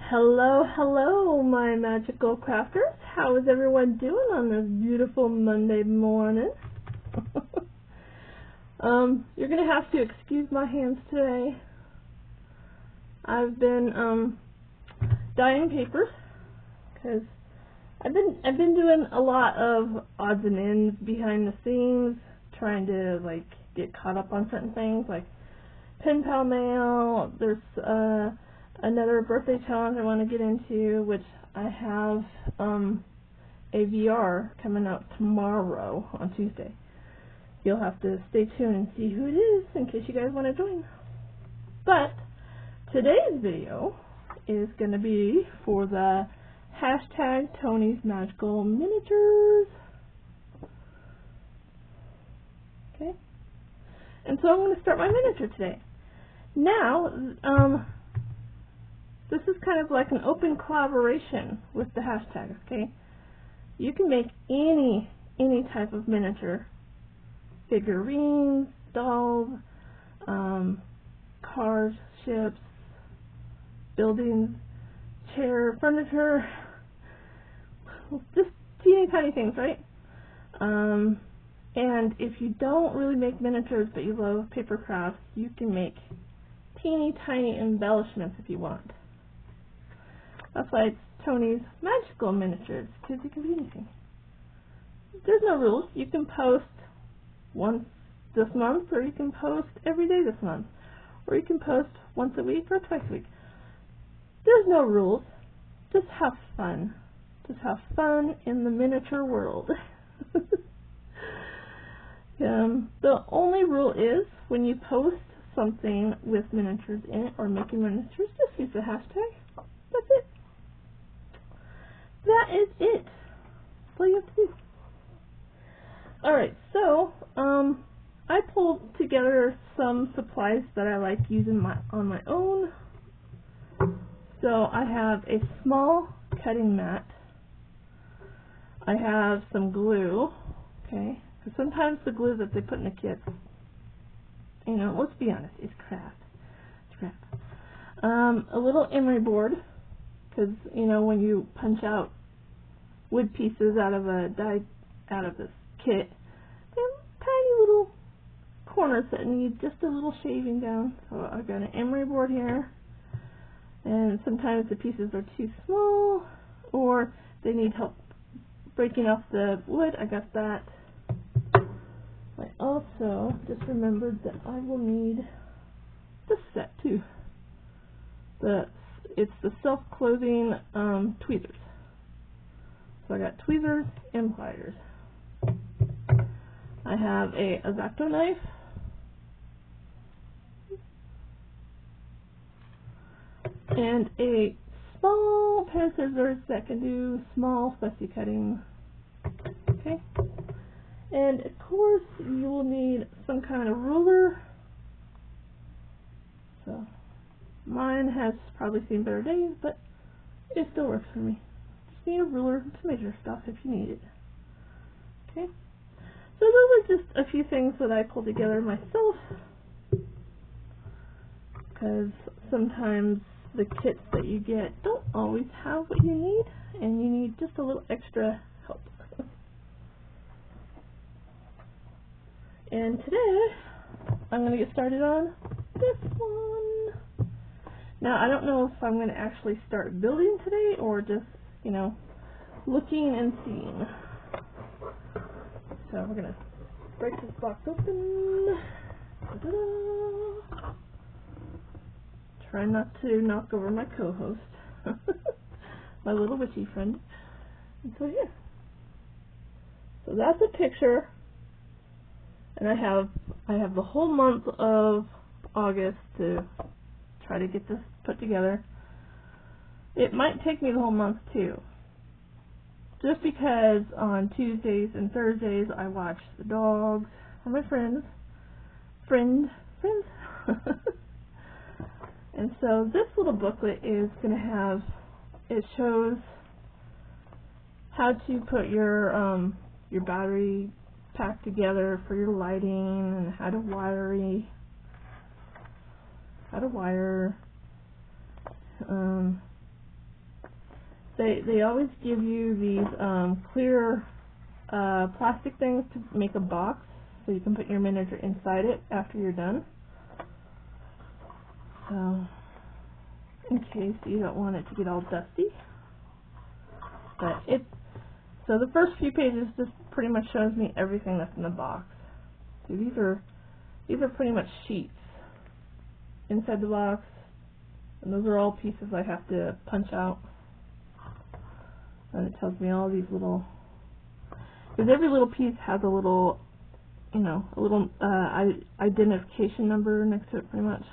Hello, hello, my magical crafters. How is everyone doing on this beautiful Monday morning? You're going to have to excuse my hands today. I've been dyeing papers because I've been doing a lot of odds and ends behind the scenes, trying to get caught up on certain things like pen pal mail. There's another birthday challenge I want to get into, which I have a VR coming out tomorrow on Tuesday. You'll have to stay tuned and see who it is in case you guys want to join. But today's video is going to be for the hashtag Tony's Magical Miniatures. Okay? And so I'm going to start my miniature today. Now, this is kind of like an open collaboration with the hashtags, okay? You can make any type of miniature. Figurines, dolls, cars, ships, buildings, chair, furniture, just teeny tiny things, right? And if you don't really make miniatures but you love paper crafts, you can make teeny tiny embellishments if you want. That's why it's Tony's Magical Miniatures, because you can be anything. There's no rules. You can post once this month, or you can post every day this month, or you can post once a week or twice a week. There's no rules. Just have fun. Just have fun in the miniature world. The only rule is when you post something with miniatures in it or making miniatures, just use the hashtag. That's it. That is it. That's all you have to do. Alright, so I pulled together some supplies that I like using on my own. So I have a small cutting mat. I have some glue, okay? Because sometimes the glue that they put in the kits, let's be honest, is crap. It's crap. A little emery board, because when you punch out wood pieces out of this kit, they have tiny little corners that need just a little shaving down. So I've got an emery board here, and sometimes the pieces are too small or they need help breaking off the wood. I got that. I also just remembered that I will need this set too. It's the self-closing tweezers. So I got tweezers and pliers. I have a X-Acto knife. And a small pair of scissors that can do small fussy cutting. Okay? And of course you will need some kind of ruler. So mine has probably seen better days, but it still works for me. Just need a ruler to measure stuff if you need it. Okay? So those are just a few things that I pulled together myself, because sometimes the kits that you get don't always have what you need, and you need just a little extra help. And today, I'm going to get started on this one. Now, I don't know if I'm going to actually start building today, or just, looking and seeing. So we're going to break this box open. Ta-da! Try not to knock over my co-host, my little witchy friend. And so here. So that's a picture, and I have the whole month of August to try to get this put together. It might take me the whole month too, just because on Tuesdays and Thursdays I watch the dogs or my friends. And so this little booklet is going to have, it shows how to put your battery pack together for your lighting, and how to wire they always give you these clear plastic things to make a box so you can put your miniature inside it after you're done. So, in case you don't want it to get all dusty. But so the first few pages just pretty much shows me everything that's in the box. So these are pretty much sheets inside the box, and those are all pieces I have to punch out. And it tells me all these little, because every little piece has a little, you know, a little identification number next to it, pretty much.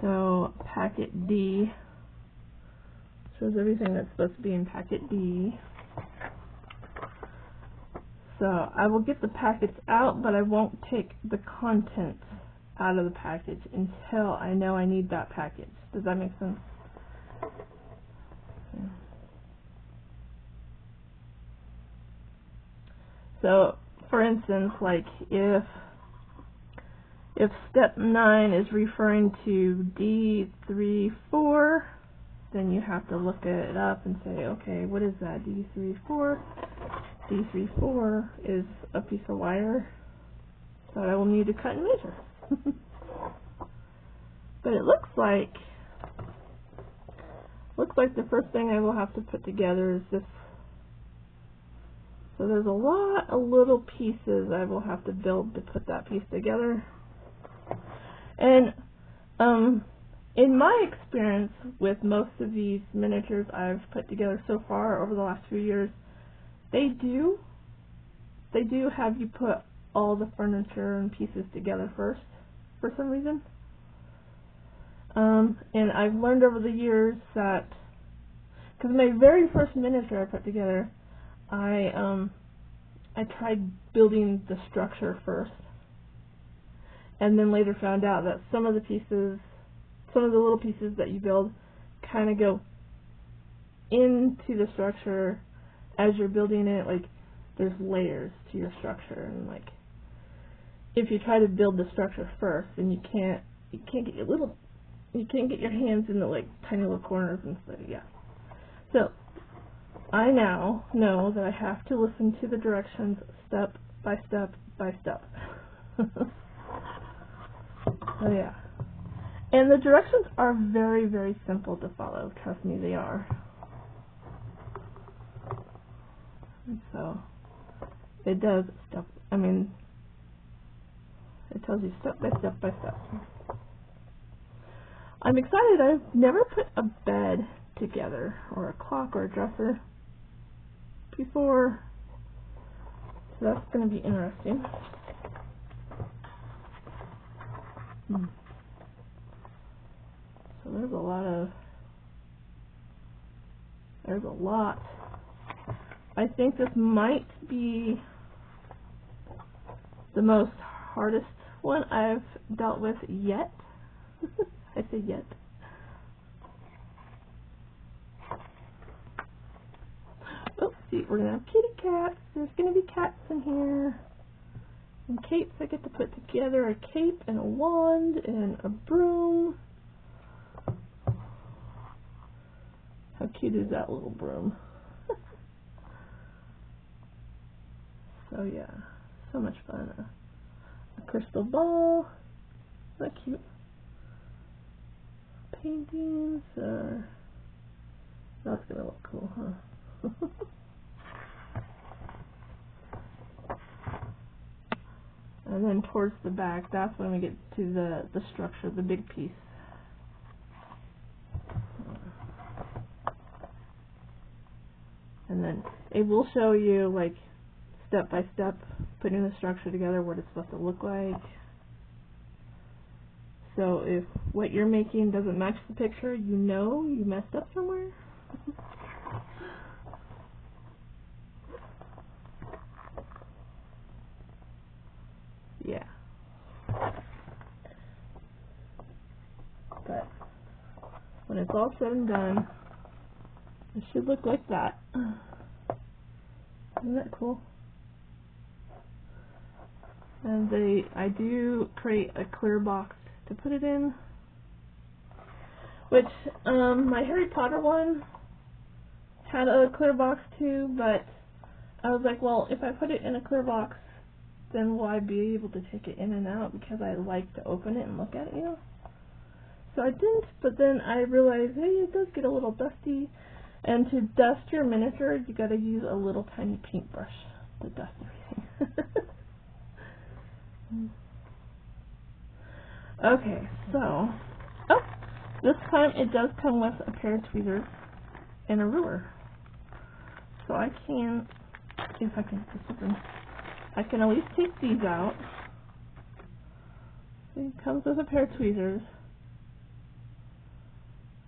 So packet D shows everything that's supposed to be in packet D. So I will get the packets out, but I won't take the contents out of the package until I know I need that package. Does that make sense? Okay. So, for instance, like if step 9 is referring to D34, then you have to look it up and say, okay, what is that? D34? D34 is a piece of wire that I will need to cut and measure. But it looks like the first thing I will have to put together is this. So there's a lot of little pieces I will have to build to put that piece together. And in my experience with most of these miniatures I've put together so far over the last few years, they do have you put all the furniture and pieces together first for some reason. And I've learned over the years that, because my very first miniature I put together, I tried building the structure first, and then later found out that some of the little pieces that you build kind of go into the structure as you're building it. Like there's layers to your structure, and like if you try to build the structure first, then you can't get your hands in the like tiny little corners and stuff. Yeah. So I now know that I have to listen to the directions step by step by step. So yeah. And the directions are very, very simple to follow. Trust me, they are. And so it does it tells you step by step by step. I'm excited. I've never put a bed together, or a clock, or a dresser before, so that's going to be interesting. So there's a lot. I think this might be the most hardest one I've dealt with yet. I say yet. Oh, see, we're going to have kitty cats. There's going to be cats in here. And capes. I get to put together a cape and a wand and a broom. How cute is that little broom? So yeah, so much fun. A crystal ball. Isn't that cute? Paintings. That's going to look cool, huh? And then towards the back, that's when we get to the structure, the big piece. And then it will show you, like, step by step, putting the structure together, what it's supposed to look like. So if what you're making doesn't match the picture, you know you messed up somewhere. Yeah. But when it's all said and done, it should look like that. Isn't that cool? And I do create a clear box to put it in, which my Harry Potter one, had a clear box too, but I was like, well, if I put it in a clear box, then will I be able to take it in and out, because I like to open it and look at it, you know? So I didn't, but then I realized, hey, it does get a little dusty, and to dust your miniature, you gotta use a little tiny paintbrush to dust everything. Okay, so, oh, this time it does come with a pair of tweezers and a ruler. So I can, see if I can just open, I can at least take these out. It comes with a pair of tweezers.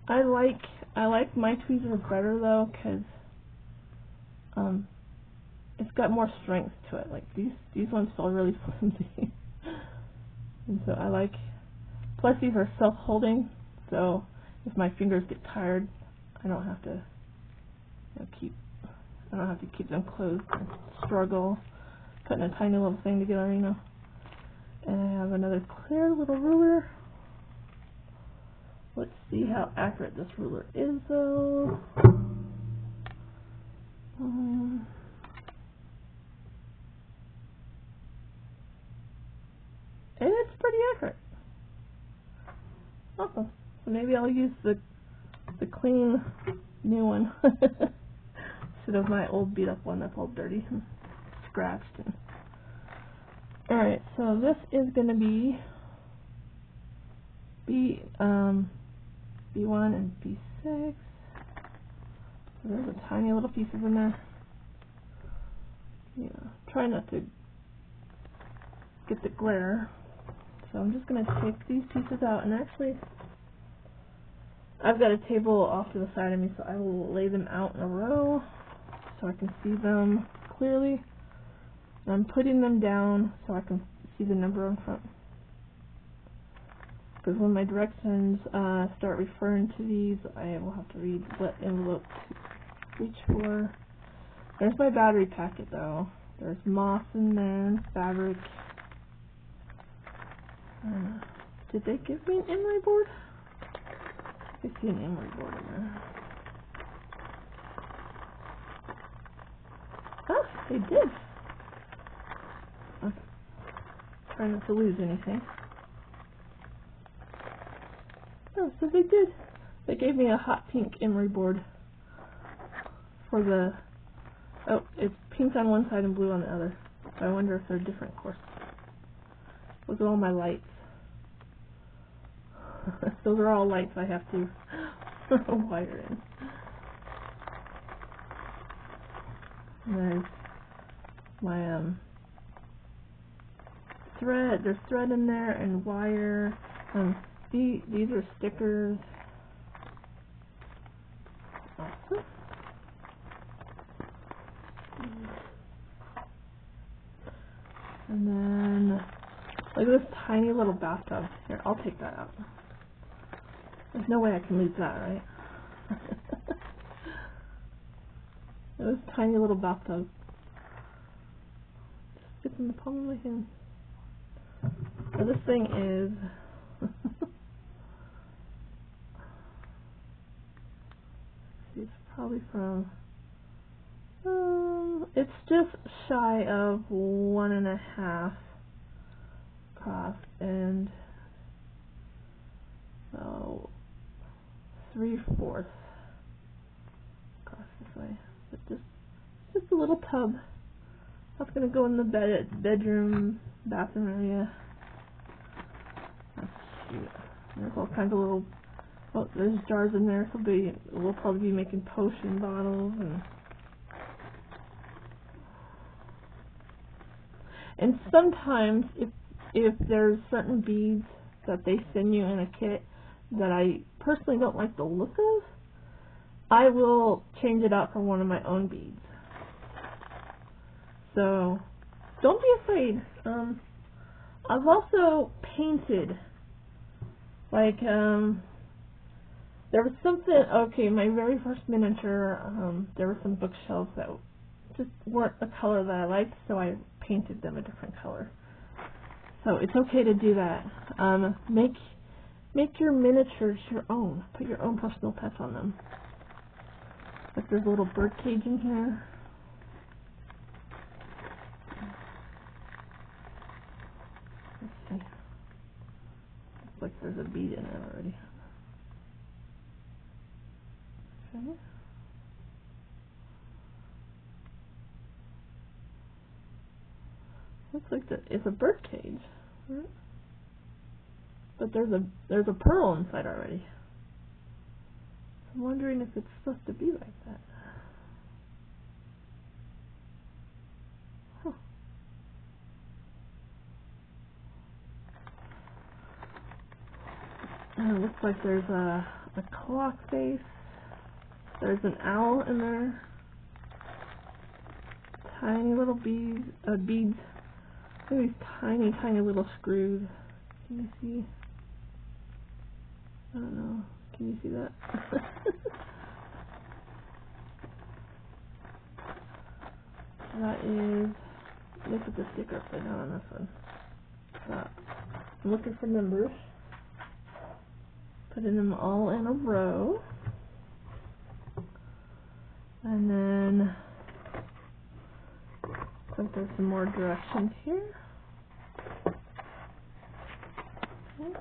I like my tweezers better though, because it's got more strength to it. Like these ones feel really flimsy. And so I like, plus these are self-holding, so if my fingers get tired, I don't have to keep them closed and struggle putting a tiny little thing together, you know. And I have another clear little ruler. Let's see how accurate this ruler is though. And it's pretty accurate. Awesome. So maybe I'll use the clean new one instead of my old beat up one that's all dirty and scratched. Alright, so this is going to be B1 and B6. So there's a tiny little pieces in there. Yeah, try not to get the glare. So I'm just going to take these pieces out, and actually I've got a table off to the side of me, so I will lay them out in a row so I can see them clearly. And I'm putting them down so I can see the number on front. Because when my directions start referring to these, I will have to read what envelope to reach for. There's my battery packet though. There's moss in there, fabric. Did they give me an emery board? I see an emery board in there. Oh, they did. Okay. Trying not to lose anything. Oh, so they did. They gave me a hot pink emery board for the. Oh, it's pink on one side and blue on the other. So I wonder if they're different courses. Those are all my lights. Those are all lights I have to wire in. And there's my thread. There's thread in there and wire. These are stickers. Awesome. And then look at this tiny little bathtub. Here, I'll take that out. There's no way I can lose that, right? This tiny little bathtub. Just fits in the palm of my hand. So this thing is it's probably from it's just shy of 1.5 across and 3/4 across this way. It's just a little tub. That's gonna go in the bedroom, bathroom area. That's cute. There's all kinds of little. Oh, there's jars in there. So we'll probably be making potion bottles and sometimes if there's certain beads that they send you in a kit that I personally don't like the look of, I will change it out for one of my own beads. So don't be afraid. I've also painted, like there was something, okay, my very first miniature, there were some bookshelves that just weren't the color that I liked, so I painted them a different color. So it's okay to do that. Make your miniatures your own. Put your own personal touch on them. Like there's a little bird cage in here. Let's see. Looks like there's a bead in it already. Okay. Looks like it's a bird cage, right? But there's a pearl inside already. I'm wondering if it's supposed to be like that. Huh. And it looks like there's a clock face. There's an owl in there. Tiny little beads. Look at these tiny, tiny little screws. Can you see? I don't know. Can you see that? That is. Look at the sticker upside down on this one. I'm looking for numbers. Putting them all in a row. And then looks like there's some more directions here. Okay.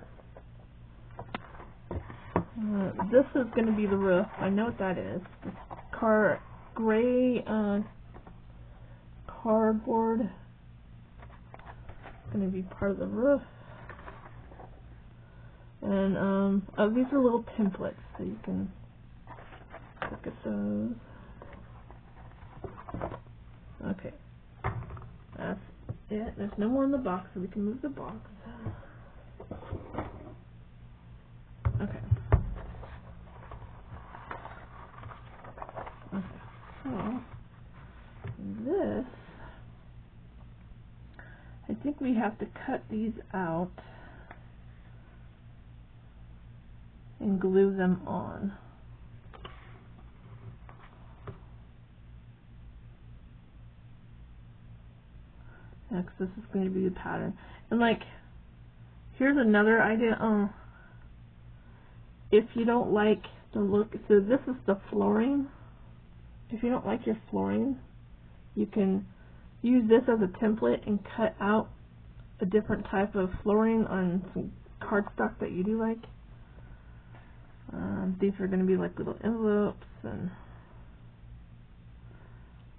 This is going to be the roof. I know what that is. This gray cardboard is going to be part of the roof. And these are little templates, so you can look at those. Okay, that's it. There's no more in the box, so we can move the box. Okay. So this, I think we have to cut these out and glue them on. Next, this is going to be the pattern. And like, here's another idea. If you don't like the look, so this is the flooring. If you don't like your flooring, you can use this as a template and cut out a different type of flooring on some cardstock that you do like. These are going to be like little envelopes and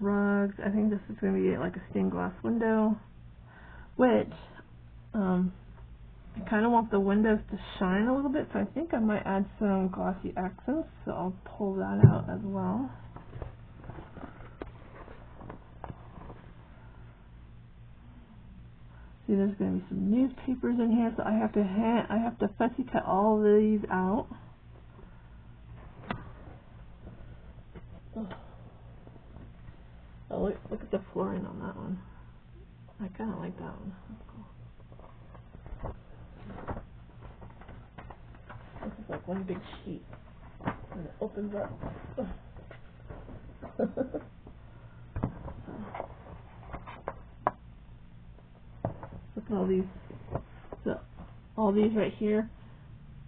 rugs. I think this is going to be like a stained glass window, which I kind of want the windows to shine a little bit, so I think I might add some glossy accents, so I'll pull that out as well. See, there's going to be some newspapers in here, so I have to fussy cut all of these out. Oh, look at the flooring on that one. I kind of like that one. That's cool. This is like one big sheet, and it opens up. Look at all these. So, all these right here.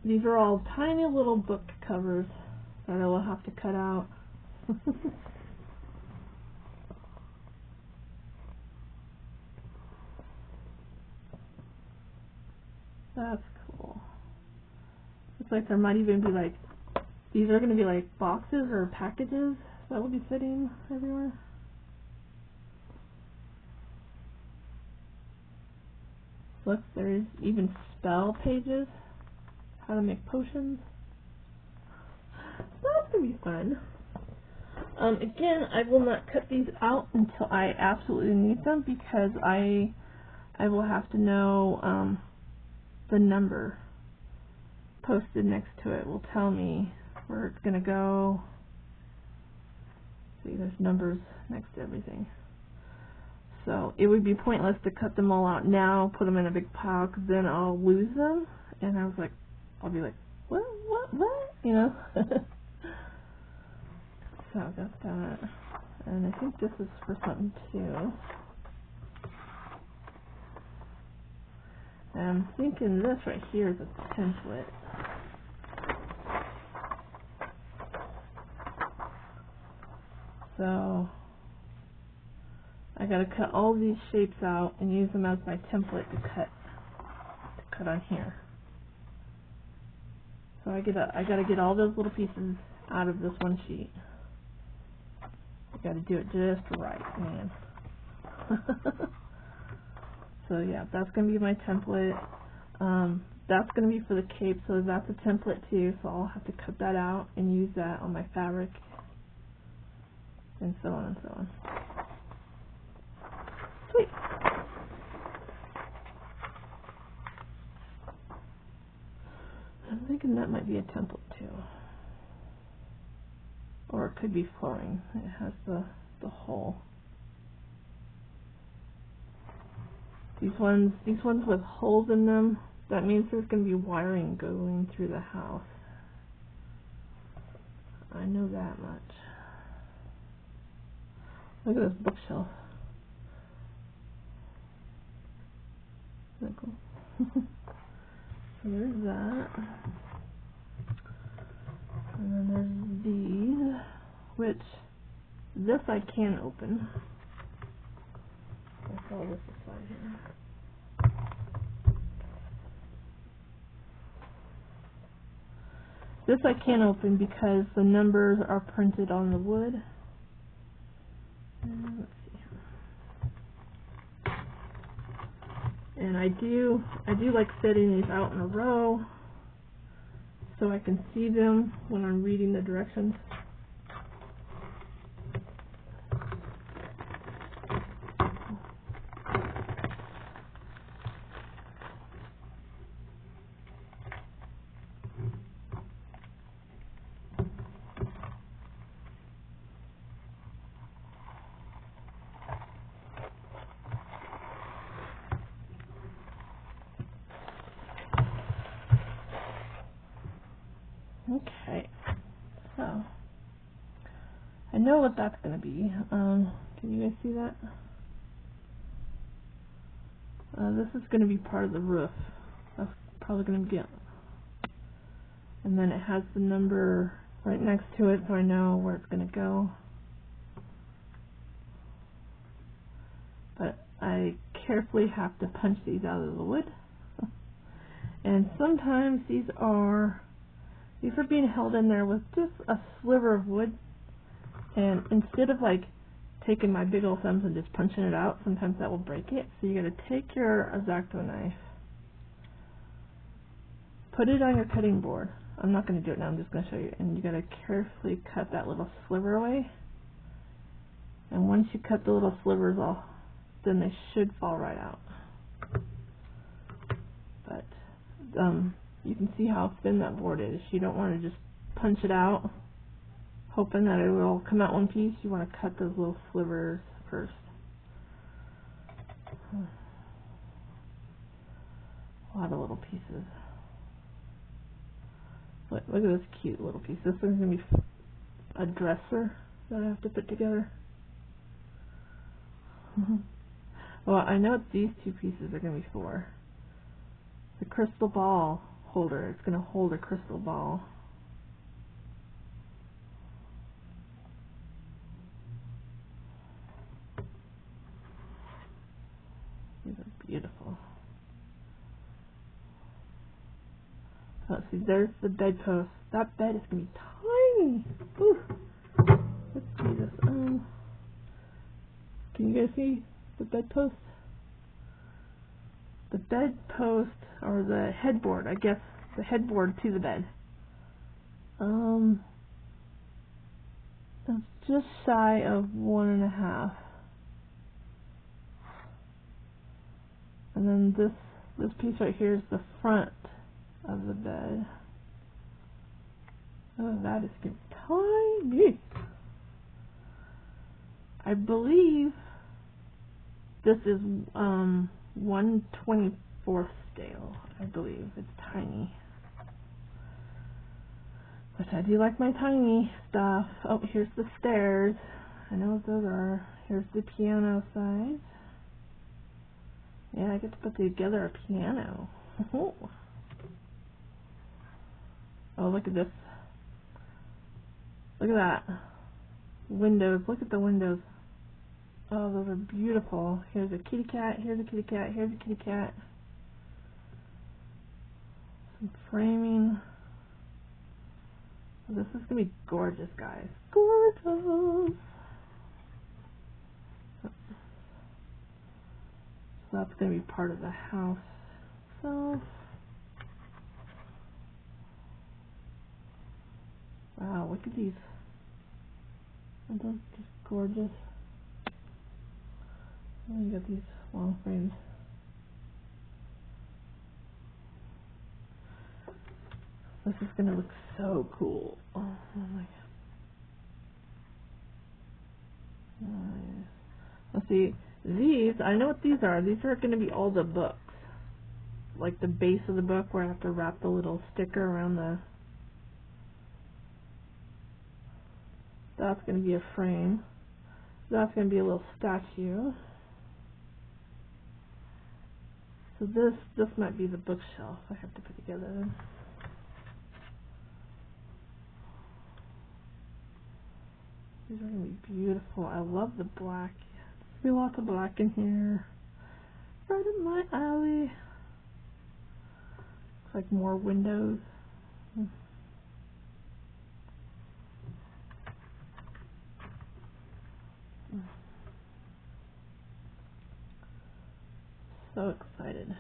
These are all tiny little book covers that I will have to cut out. That's cool. Looks like there might even be like, these are going to be like boxes or packages that will be sitting everywhere. Look, there's even spell pages, how to make potions. That's going to be fun. Again, I will not cut these out until I absolutely need them, because I will have to know the number posted next to it will tell me where it's going to go. See, there's numbers next to everything. So it would be pointless to cut them all out now, put them in a big pile, because then I'll lose them. And I was like, I'll be like, what, you know? So I got that. And I think this is for something too. And I'm thinking this right here is a template. So I gotta cut all these shapes out and use them as my template to cut on here. So I gotta get all those little pieces out of this one sheet. I gotta do it just right, man. So yeah, that's gonna be my template. That's gonna be for the cape, so that's a template too. So I'll have to cut that out and use that on my fabric, and so on and so on. Sweet. I'm thinking that might be a template too, or it could be flooring. It has the hole. These ones with holes in them, that means there's going to be wiring going through the house. I know that much. Look at this bookshelf. Isn't that cool? So there's that. And then there's these, which this I can open. I'll follow this aside here. This I can't open because the numbers are printed on the wood. And let's see here. And I do like setting these out in a row so I can see them when I'm reading the directions. Okay, so I know what that's going to be. Can you guys see that? This is going to be part of the roof. That's probably going to be it. And then it has the number right next to it, so I know where it's going to go. But I carefully have to punch these out of the wood. And sometimes these are being held in there with just a sliver of wood, and instead of like taking my big old thumbs and just punching it out, sometimes that will break it. So you gotta take your X-Acto knife, put it on your cutting board. I'm not gonna do it now, I'm just gonna show you. And you gotta carefully cut that little sliver away. And once you cut the little slivers off, then they should fall right out. But you can see how thin that board is. You don't want to just punch it out hoping that it will come out one piece. You want to cut those little slivers first. A lot of little pieces. Look at this cute little piece. This one's going to be a dresser that I have to put together. Well, I know what these two pieces are going to be for. The crystal ball holder. It's going to hold a crystal ball. These are beautiful. Let's see, there's the bedpost. That bed is going to be tiny. Ooh. Let's see this. Can you guys see the bedpost? The bedpost, or the headboard, I guess, the headboard to the bed. It's just shy of 1.5. And then this piece right here is the front of the bed. Oh, that is tiny. I believe this is 1/24 scale. I believe it's tiny. But I do like my tiny stuff. Oh, here's the stairs. I know what those are. Here's the piano size. Yeah, I get to put together a piano. Oh, look at this. Look at that. windows. Look at the windows. Oh, those are beautiful. Here's a kitty cat, here's a kitty cat, here's a kitty cat. Some framing. This is going to be gorgeous, guys. Gorgeous! So that's going to be part of the house itself. Wow, look at these. Aren't those just gorgeous? And you got these long frames. This is going to look so cool. Oh my god. Let's see. These, I know what these are. These are going to be all the books. Like the base of the book where I have to wrap the little sticker around the... That's going to be a frame. That's going to be a little statue. So this might be the bookshelf I have to put together. These are going to be beautiful. I love the black. There's going to be lots of black in here. Right in my alley. Looks like more windows. So excited.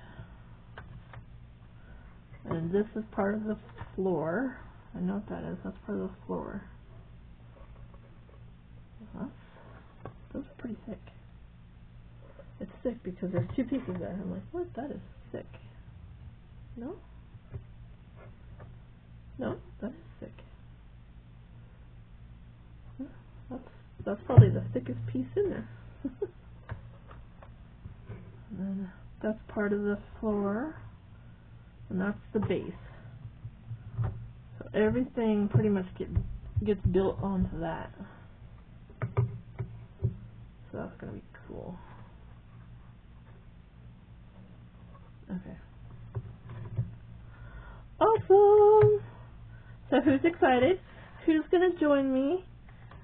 And this is part of the floor. I know what that is. That's part of the floor. Those are pretty thick. It's thick because there's two pieces there. I'm like, what? That is thick. No? No, that is thick. That's probably the thickest piece in there. And then that's part of the floor. And that's the base. So everything pretty much gets built onto that. So that's going to be cool. Okay. Awesome! So who's excited? Who's going to join me?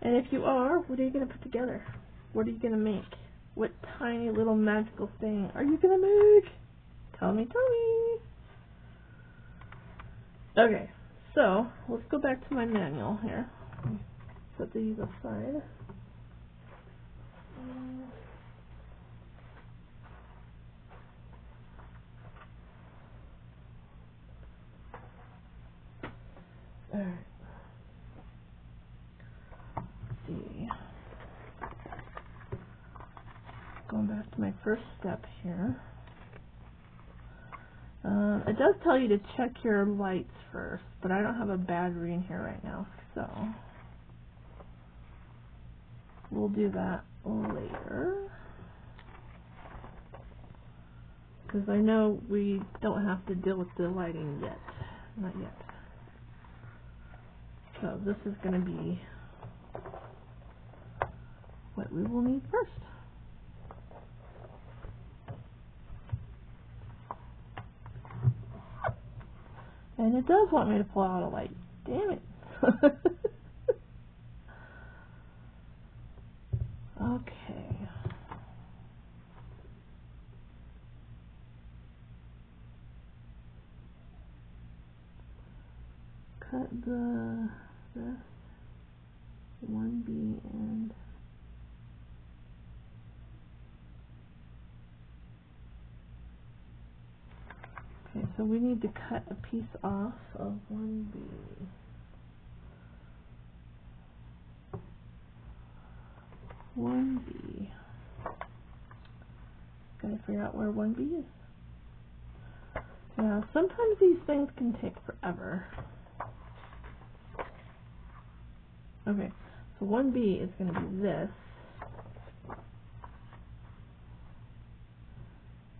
And if you are, what are you going to put together? What are you going to make? What tiny little magical thing are you going to make? Tell me, tell me! Okay, so let's go back to my manual here. Set these aside. Alright. Let's see. Going back to my first step here. It does tell you to check your lights first, but I don't have a battery in here right now, so we'll do that later. Because I know we don't have to deal with the lighting yet. Not yet. So this is going to be what we will need first. And it does want me to pull out a light. Damn it. Okay. Cut the rest. 1B and okay, so we need to cut a piece off of 1B. Gotta figure out where 1B is. Now, sometimes these things can take forever. Okay, so 1B is going to be this.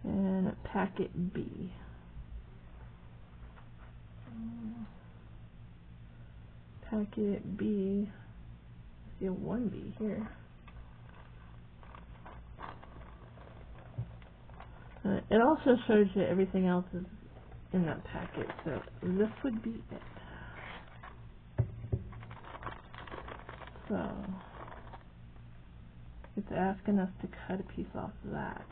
And packet B. Packet B. I see a 1B here. It also shows you everything else is in that packet, so this would be it. So It's asking us to cut a piece off of that.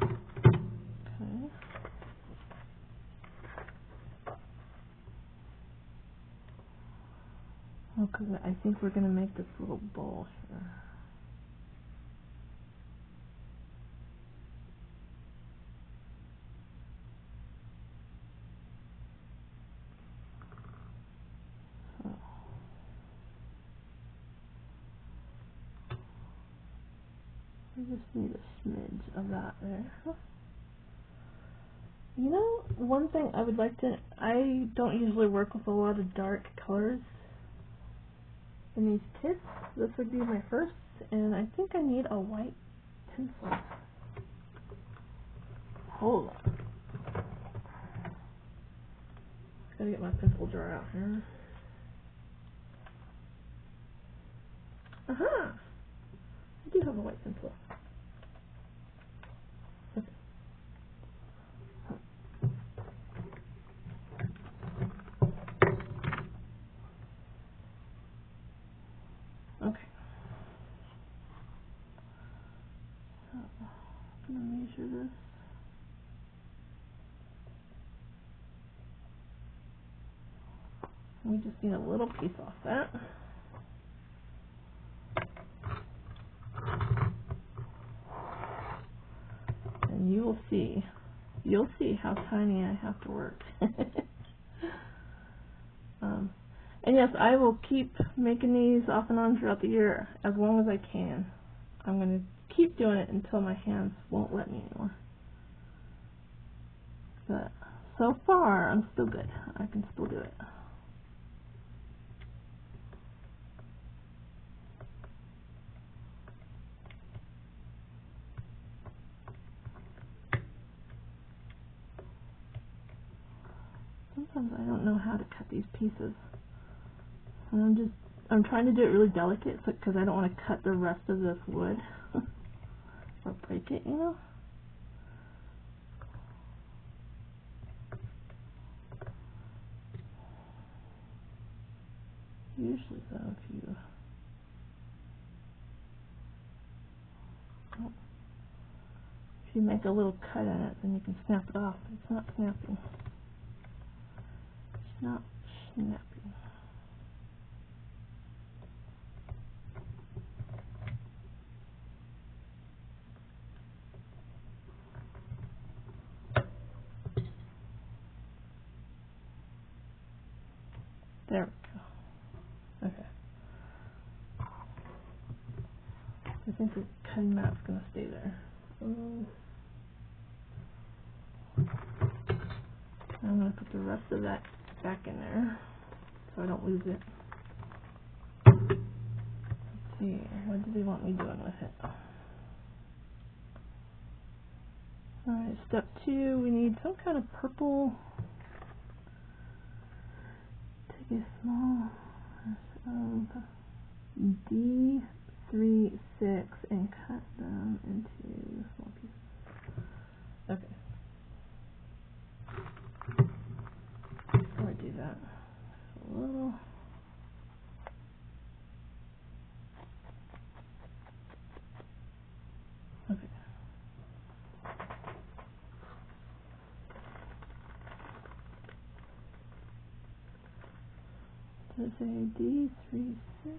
Okay. Oh, because I think we're going to make this little bowl here. So, we just need a smidge of that there. You know, one thing I would like to, I don't usually work with a lot of dark colors in these kits. This would be my first, and I think I need a white pencil. Hold on. Gotta get my pencil jar out here. Aha! I do have a white pencil. Okay. Okay. So, I'm gonna measure this. We just need a little piece off that. And you will see. You'll see how tiny I have to work. And yes, I will keep making these off and on throughout the year as long as I can. I'm going to keep doing it until my hands won't let me anymore. But so far, I'm still good. I can still do it. Sometimes I don't know how to cut these pieces. And I'm trying to do it really delicate because I don't want to cut the rest of this wood or break it, you know? Usually though, if you make a little cut in it, then you can snap it off. It's not snapping. It's not snapping. There we go. Okay. I think the cutting map's going to stay there. I'm going to put the rest of that back in there so I don't lose it. Let's see, what do they want me doing with it? Alright, step 2, we need some kind of purple. Take a small D3, 6 and cut them into small pieces. Okay. Before I do that, a little. Okay. Does it say D3, 6?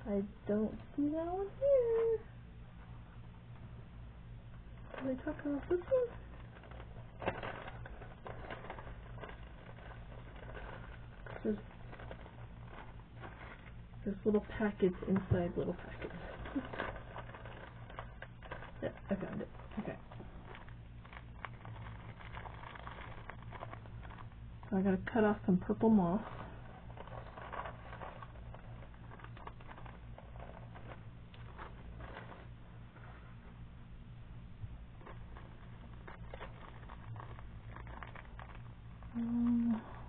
I don't see that one here. Are they talking about this one? There's little packets inside little packets. Yeah, I found it. Okay. So I gotta cut off some purple moss.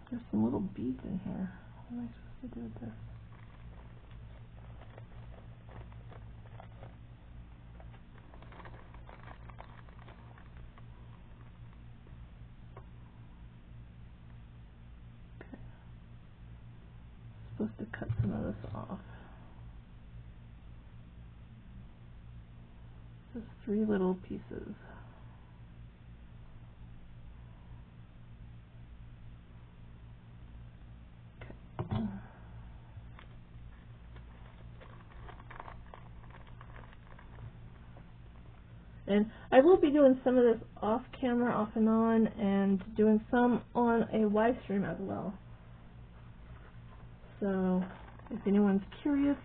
There's some little beads in here. What am I supposed to do with this? Okay. Supposed to cut some of this off. Just 3 little pieces. Okay. And I will be doing some of this off camera, off and on, and doing some on a live stream as well. So, if anyone's curious,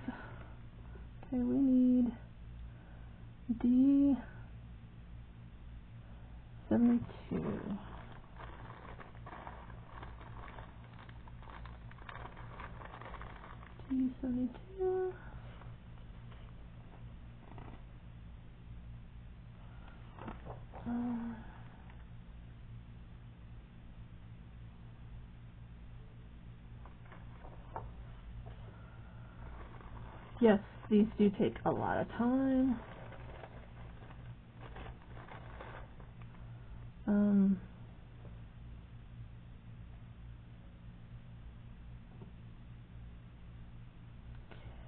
okay, we need D72. D72. Yes, these do take a lot of time.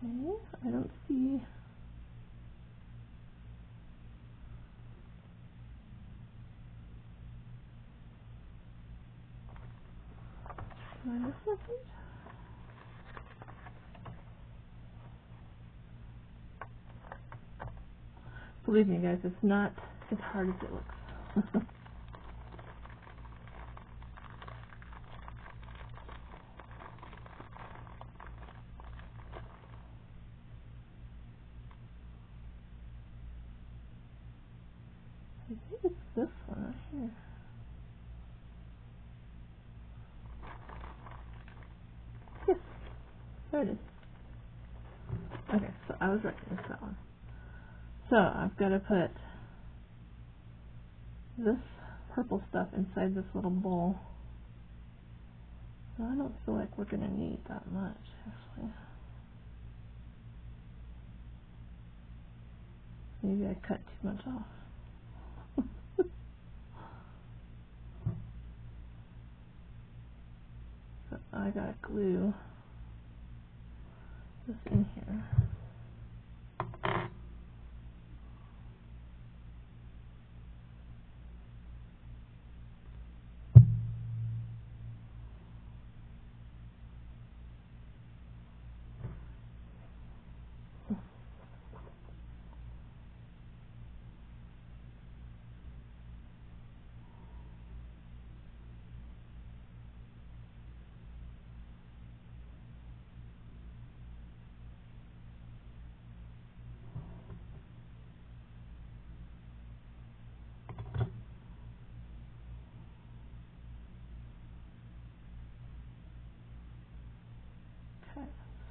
Okay, I don't see. Am I missing something? Believe me, guys, it's not as hard as it looks. I think it's this one right here. Yes, there it is. Okay, so I was right, it's that one. So I've got to put this purple stuff inside this little bowl. So I don't feel like we're going to need that much, actually. Maybe I cut too much off. So I gotta glue this in here.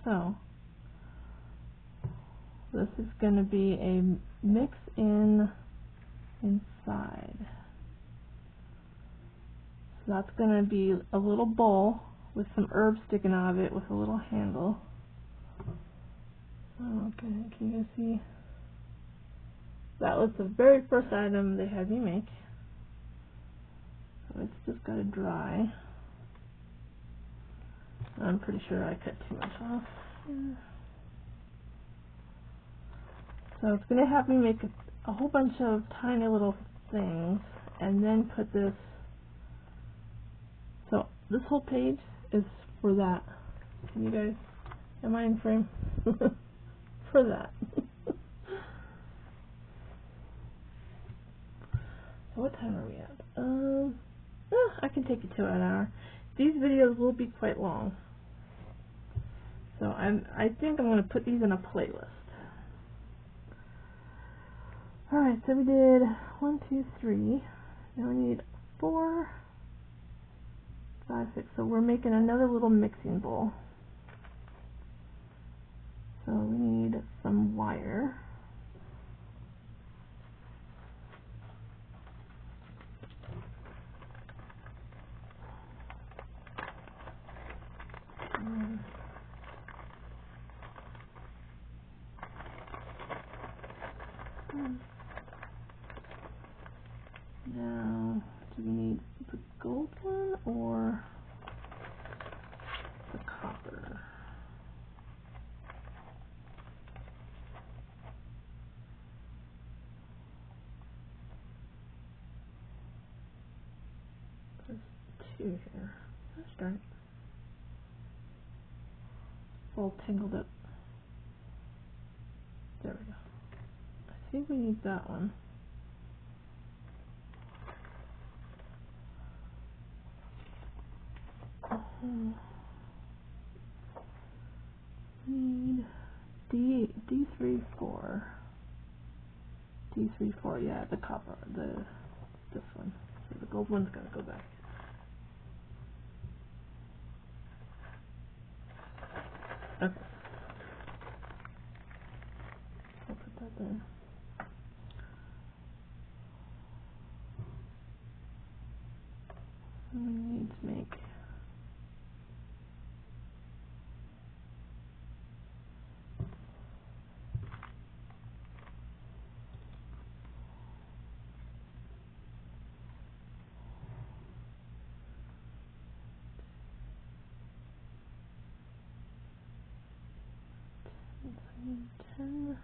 So, this is going to be a mix in inside. So that's going to be a little bowl with some herbs sticking out of it with a little handle. Okay, can you guys see? That was the very first item they had me make. So it's just got to dry. I'm pretty sure I cut too much off. So it's going to have me make a whole bunch of tiny little things and then put this. So this whole page is for that. Can you guys, am I in frame? For that. So what time are we at? I can take it to an hour. These videos will be quite long. So I think I'm going to put these in a playlist. Alright, so we did 1, 2, 3. Now we need 4, 5, 6. So we're making another little mixing bowl. So we need some wire. one or the copper? There's two here. That's darn it. All tangled up. There we go. I think we need that one. Need D34. D34, yeah, the copper, this one. So the gold one's gotta go back. Okay. I'll put that there. And we need to make I need 10.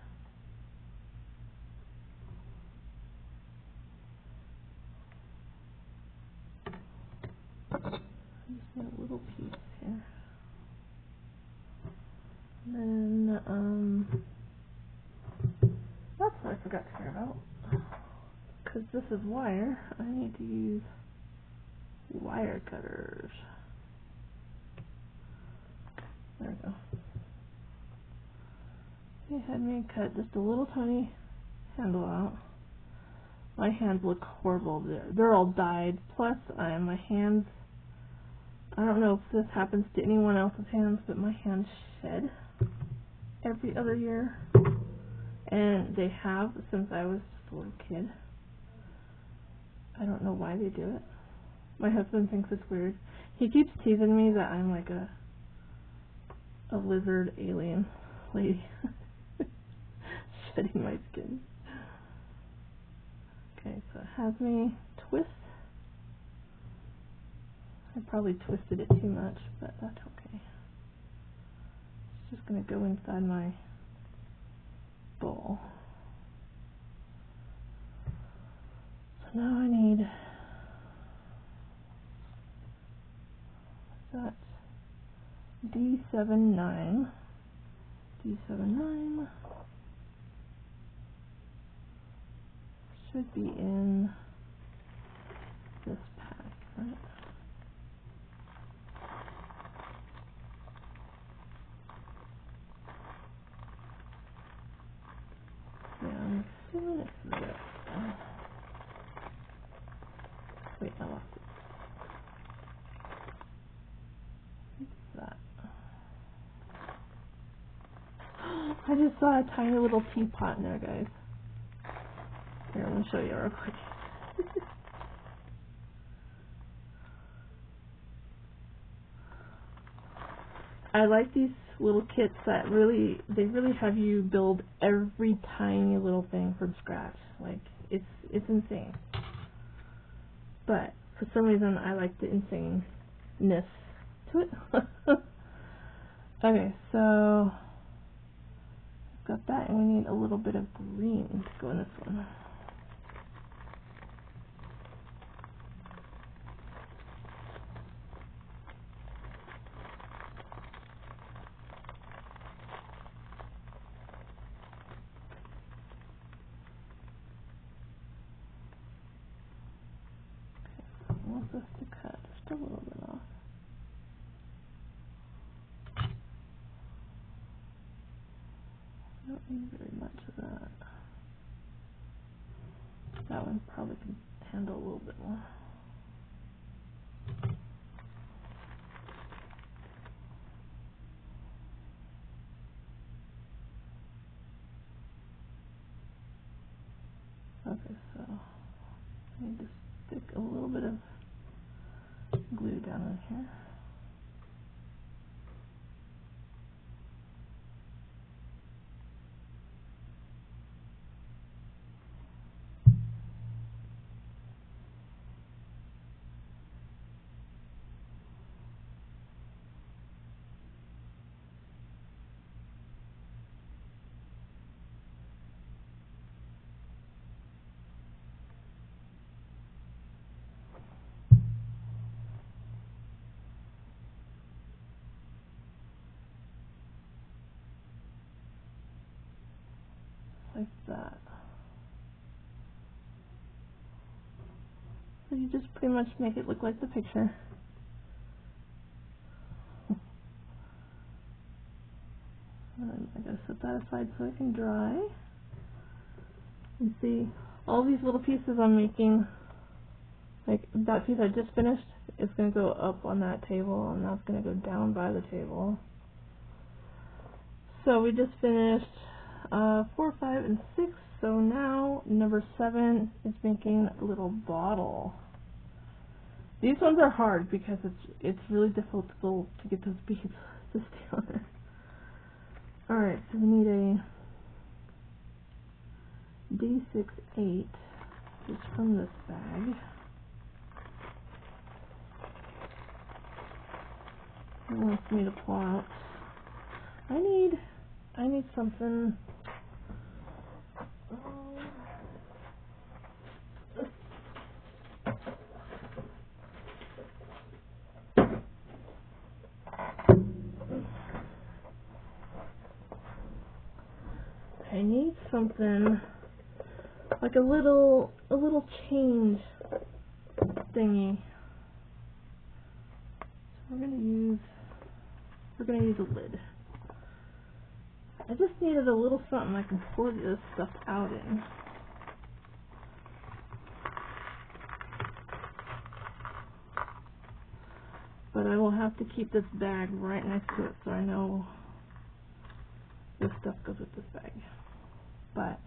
Just need a little piece here. And then, that's what I forgot to care about. Because this is wire, I need to use wire cutters. There we go. They had me cut just a little tiny handle out. My hands look horrible. They're all dyed. Plus, my hands, I don't know if this happens to anyone else's hands, but my hands shed every other year. And they have since I was a little kid. I don't know why they do it. My husband thinks it's weird. He keeps teasing me that I'm like a lizard alien lady. Shedding my skin. Okay, so it has me twist. I probably twisted it too much, but that's okay. It's just going to go inside my bowl. So now I need that D79. D79 should be in this pack, right? Yeah, I'm assuming it's this. Wait, I lost it. What's that? I just saw a tiny little teapot in there, guys. Here, let me show you real quick. I like these little kits that they really have you build every tiny little thing from scratch. Like, it's insane. But for some reason, I like the insaneness to it. Okay, so I've got that, and we need a little bit of green to go in this one. I want this to cut just a little bit off. I don't need very much of that. That one probably can handle a little bit more. Okay, so I need to stick a little bit of glue down in here. like that. So you just pretty much make it look like the picture. And I gotta set that aside so it can dry. And see, all these little pieces I'm making, like that piece I just finished, is going to go up on that table, and that's going to go down by the table. So we just finished 4, 5, and 6, so now number 7 is making a little bottle. These ones are hard because it's really difficult to get those beads to stay on there. Alright, so we need a D6-8, just from this bag. It wants me to pull out. I need something. I need something like a little change thingy. So we're gonna use a lid. I just needed a little something I can pour this stuff out in. But I will have to keep this bag right next to it so I know this stuff goes with this bag. But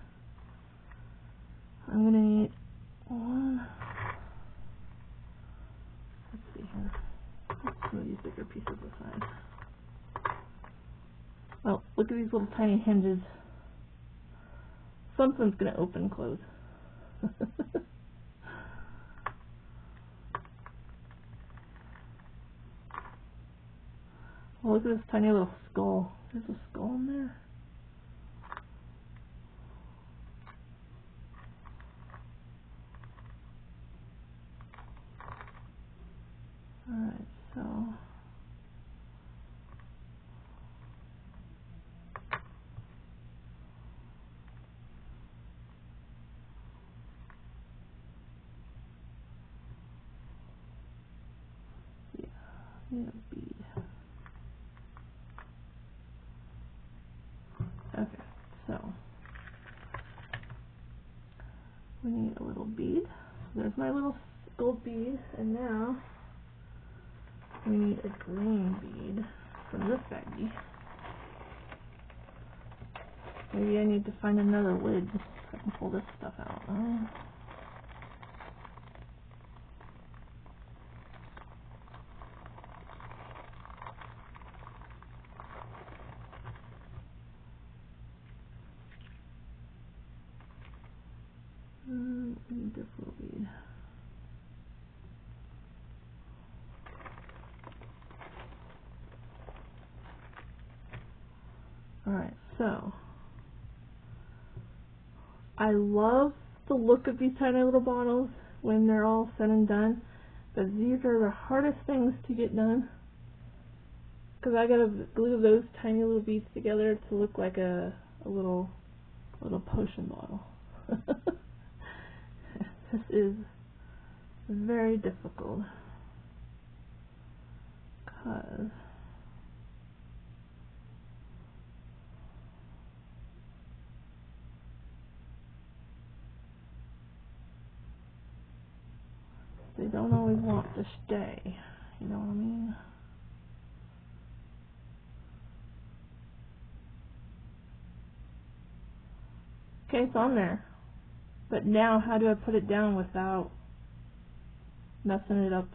I'm gonna need one. Let's see here. Let's put these bigger pieces aside. Oh, look at these little tiny hinges. Something's gonna open and close. Oh, look at this tiny little skull. There's a skull in there. Alright, so yeah, need a bead. Okay, so we need a little bead. There's my little gold bead, and now we need a green bead from this baggie. Maybe I need to find another lid so I can pull this stuff out. Need this little bead. Alright, so I love the look of these tiny little bottles when they're all said and done, but these are the hardest things to get done because I gotta glue those tiny little beads together to look like a little potion bottle. This is very difficult because they don't always want to stay, you know what I mean? Okay, it's on there. But now, how do I put it down without messing it up?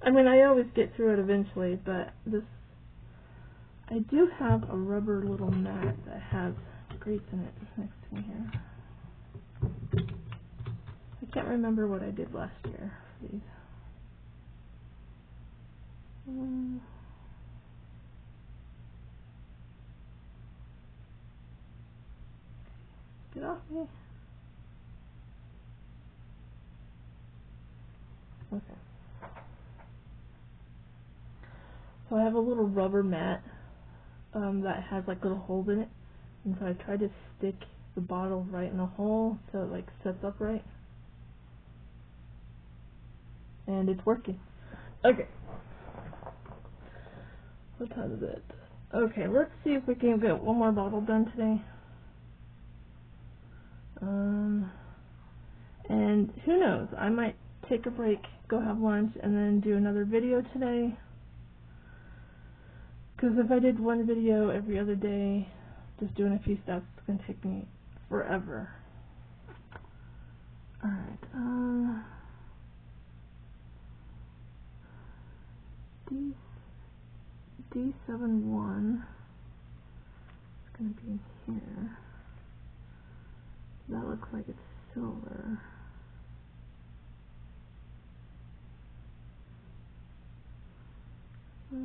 I mean, I always get through it eventually, but this... I do have a rubber little mat that has grates in it next to me here. I can't remember what I did last year for these. Get off me. Okay. So I have a little rubber mat that has like little holes in it, And so I tried to stick the bottle right in the hole so it like sets up right. And it's working. Okay. What time is it? Okay, let's see if we can get one more bottle done today. And who knows, I might take a break, go have lunch, and then do another video today. Because if I did one video every other day, just doing a few steps, it's going to take me forever. Alright, D71 is going to be in here. That looks like it's silver. I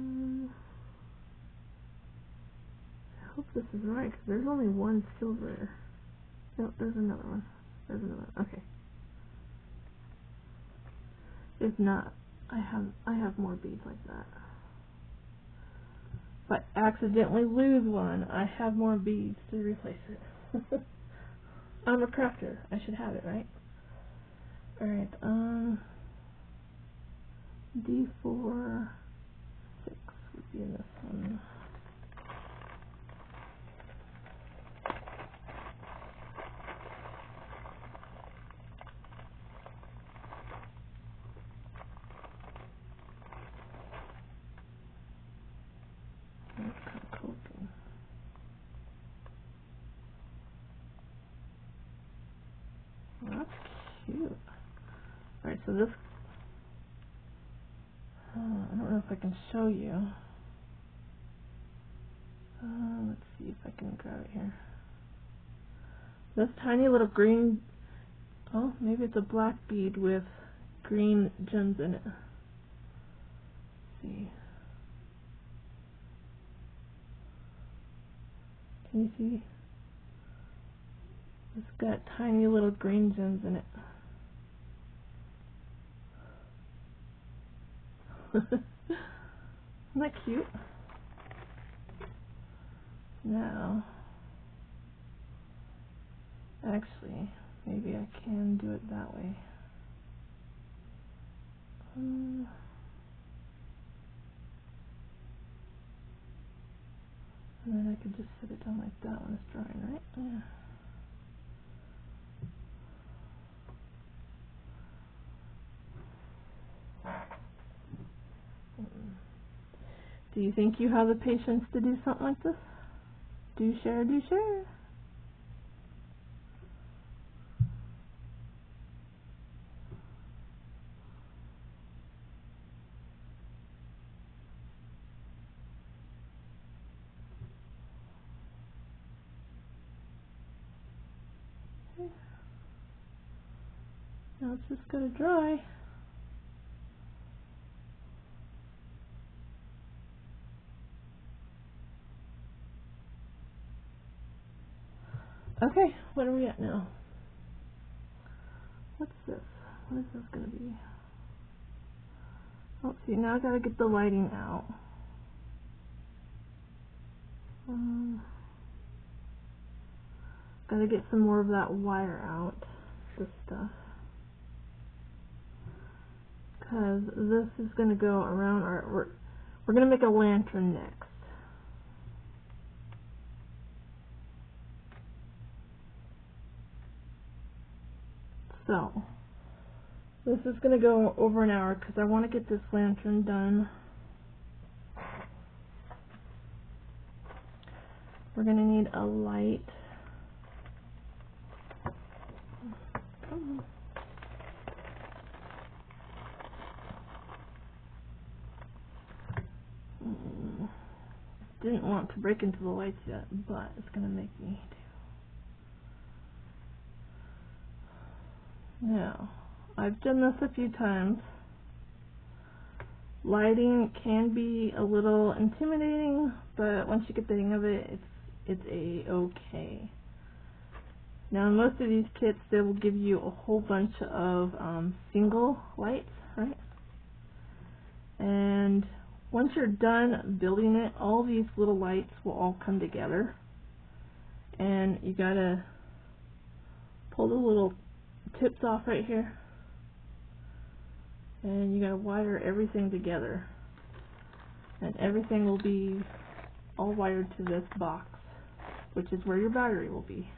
hope this is right, because there's only one silver. No, there's another one. There's another one. Okay. If not, I have more beads like that. If I accidentally lose one, I have more beads to replace it. I'm a crafter. I should have it, right? Alright, D4, 6 would be in this one. That's kind of cool looking. Well, that's cute. Alright, so this, I don't know if I can show you. Let's see if I can grab it here. This tiny little green, oh, maybe it's a black bead with green gems in it. Let's see. Can you see? It's got tiny little green gems in it. Isn't that cute? Now, actually, maybe I can do it that way. And then I could just set it down like that when it's drying, right? Yeah. Do you think you have the patience to do something like this? Do share, do share. Okay. Now it's just gotta dry. Okay, what are we at now? What's this? What is this gonna be? Oh, see, now I gotta get the lighting out. Gotta get some more of that wire out, this stuff. Because this is gonna go around our, we're gonna make a lantern next. So, this is going to go over an hour because I want to get this lantern done. We're going to need a light. Come on. Didn't want to break into the lights yet, but it's going to make me do. Now, I've done this a few times. Lighting can be a little intimidating, but once you get the hang of it, it's a-okay. Now, in most of these kits, they will give you a whole bunch of single lights, right? And once you're done building it, all these little lights will all come together. and you gotta pull the little tips off right here, and you gotta wire everything together, and everything will be all wired to this box, which is where your battery will be.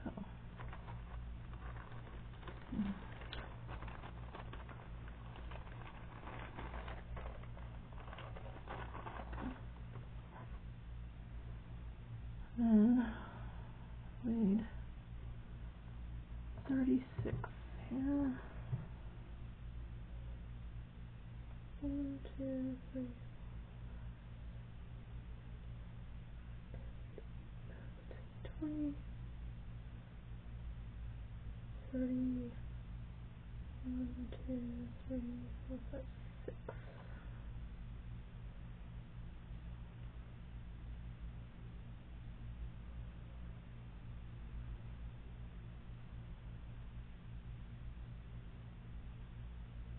So. Then we need 36 here. 1, 2, 3, 20, 30, 1, 2, 3, 4, 5, 6.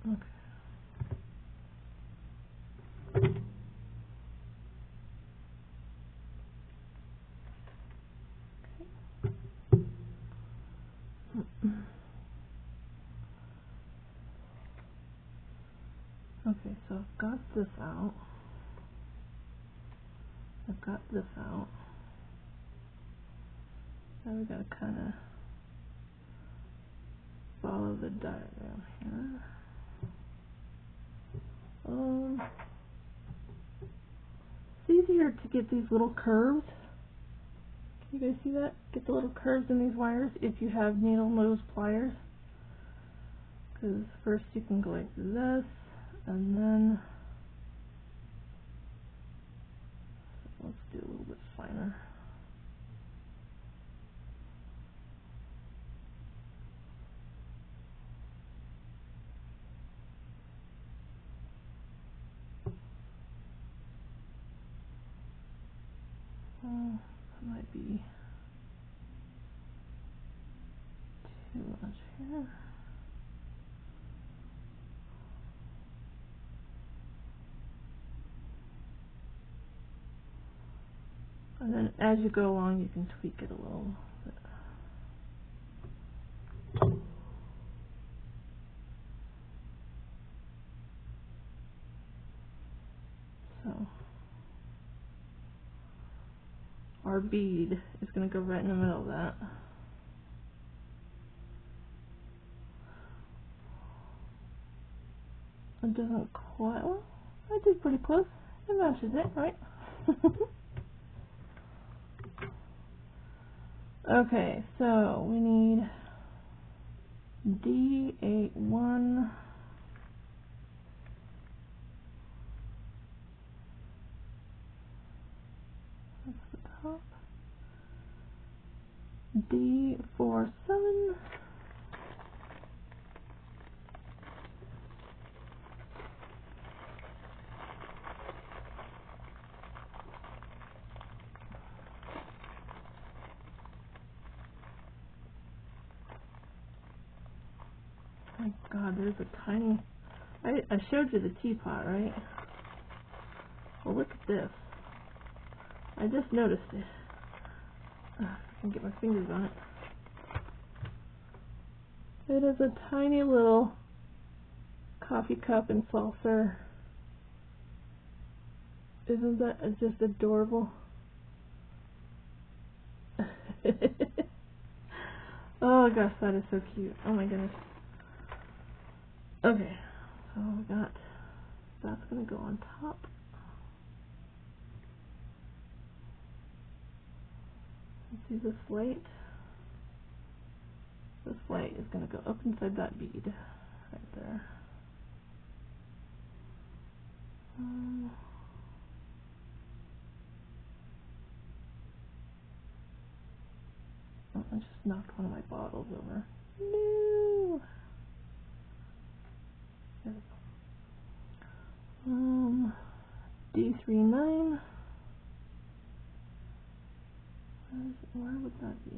Okay. Okay, so I've got this out. I've got this out. Now we gotta kind of follow the diagram here. It's easier to get these little curves. Can you guys see that? Get the little curves in these wires if you have needle nose pliers. Because first you can go like this, and then let's do a little bit finer. That might be too much here. And then as you go along, you can tweak it a little bit. So our bead is going to go right in the middle of that. It doesn't quite, well, I did pretty close. It matches it, right? Okay, so we need D81. That's the top. D47. Oh my God, there's a tiny... I showed you the teapot, right? Well, look at this. I just noticed it. I can get my fingers on it. It is a tiny little coffee cup and saucer. Isn't that just adorable? Oh gosh, that is so cute. Oh my goodness. Okay, so we got, that's going to go on top. See this light? This light is going to go up inside that bead right there. Oh, I just knocked one of my bottles over. No! There we go. D39. Where would that be?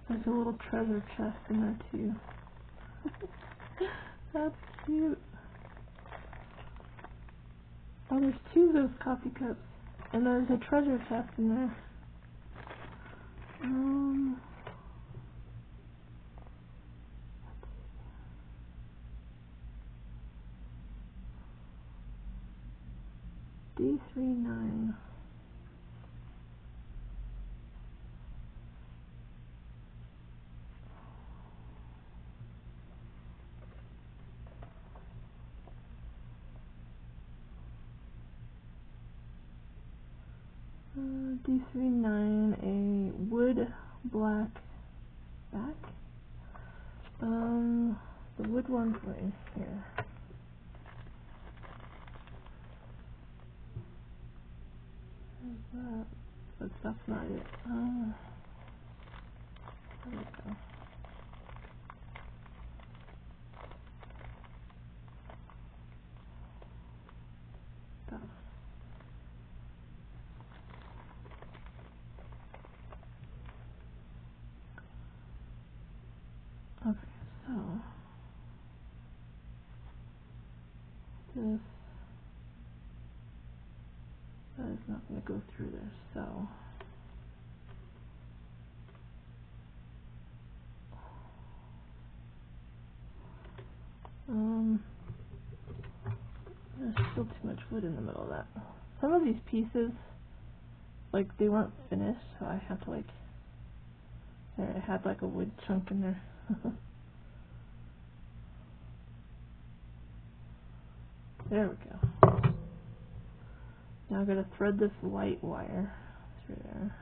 There's a little treasure chest in there too. That's cute. Oh, there's 2 of those coffee cups. And there's a treasure chest in there. D39. D39, a wood black back. The wood ones were in here. There's that, but that's not it. There we go. That. Okay, so this, that is not going to go through there, so there's still too much wood in the middle of that. Some of these pieces, like, they weren't finished, so I have to, like, there, it had like a wood chunk in there. There we go. Now I'm going to thread this white wire through there.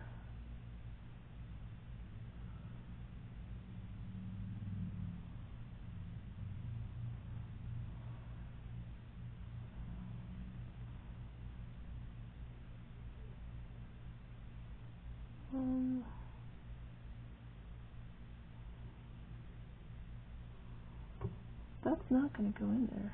That's not going to go in there.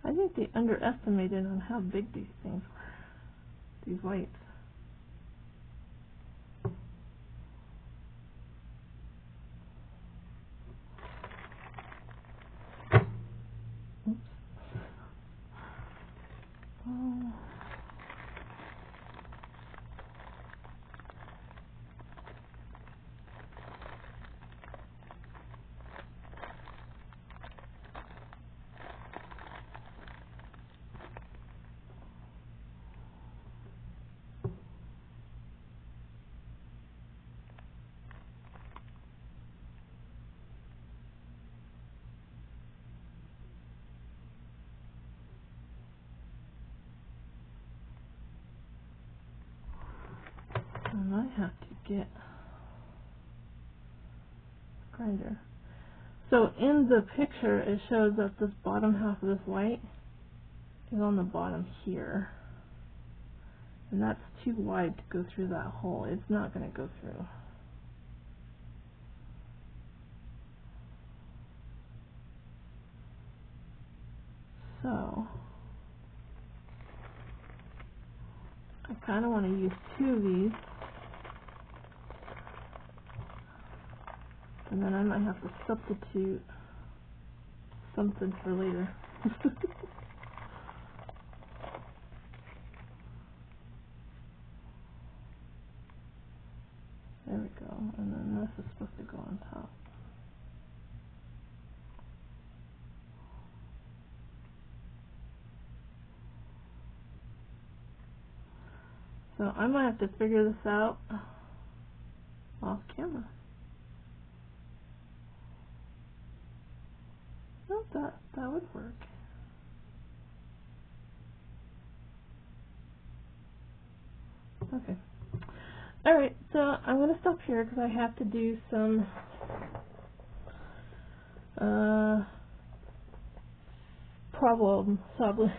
I think they underestimated on how big these things were, these whites. Oops. Oh. I might have to get a grinder. So in the picture it shows that this bottom half of this white is on the bottom here. And that's too wide to go through that hole. It's not going to go through. So I kind of want to use 2 of these. And then I might have to substitute something for later. There we go. And then this is supposed to go on top. So I might have to figure this out off camera. No, that would work. Okay. Alright, so I'm going to stop here because I have to do some problem solving.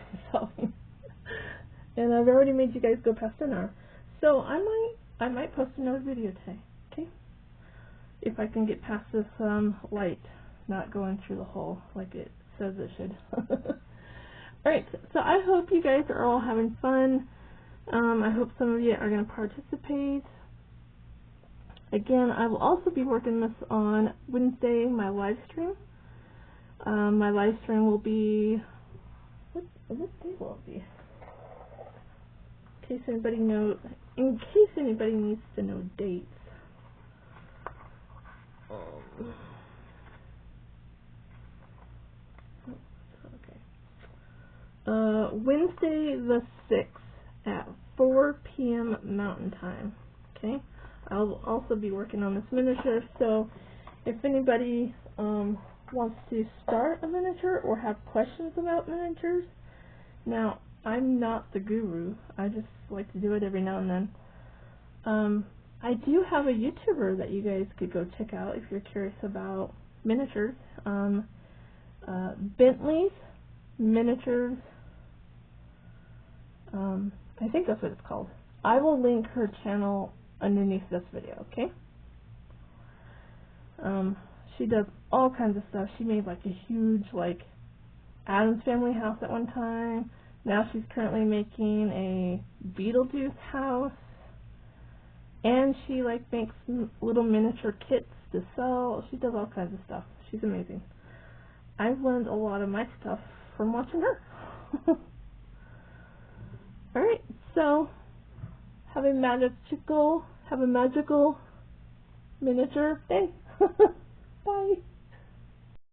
And I've already made you guys go past an hour. So I might post another video today, okay? If I can get past this light not going through the hole like it says it should. Alright, so I hope you guys are all having fun. I hope some of you are going to participate. Again, I will also be working this on Wednesday, my live stream. My live stream will be, what day will it be? In case anybody needs to know dates. Wednesday the 6th at 4 p.m. Mountain Time. Okay, I'll also be working on this miniature, so if anybody wants to start a miniature or have questions about miniatures, now I'm not the guru, I just like to do it every now and then. I do have a YouTuber that you guys could go check out if you're curious about miniatures. Bentley's Miniatures, I think that's what it's called. I will link her channel underneath this video, okay? She does all kinds of stuff. She made like a huge Addams Family house at one time. Now she's currently making a Beetlejuice house. And she makes little miniature kits to sell. She does all kinds of stuff. She's amazing. I've learned a lot of my stuff from watching her. Alright, so have a magical miniature day. Bye.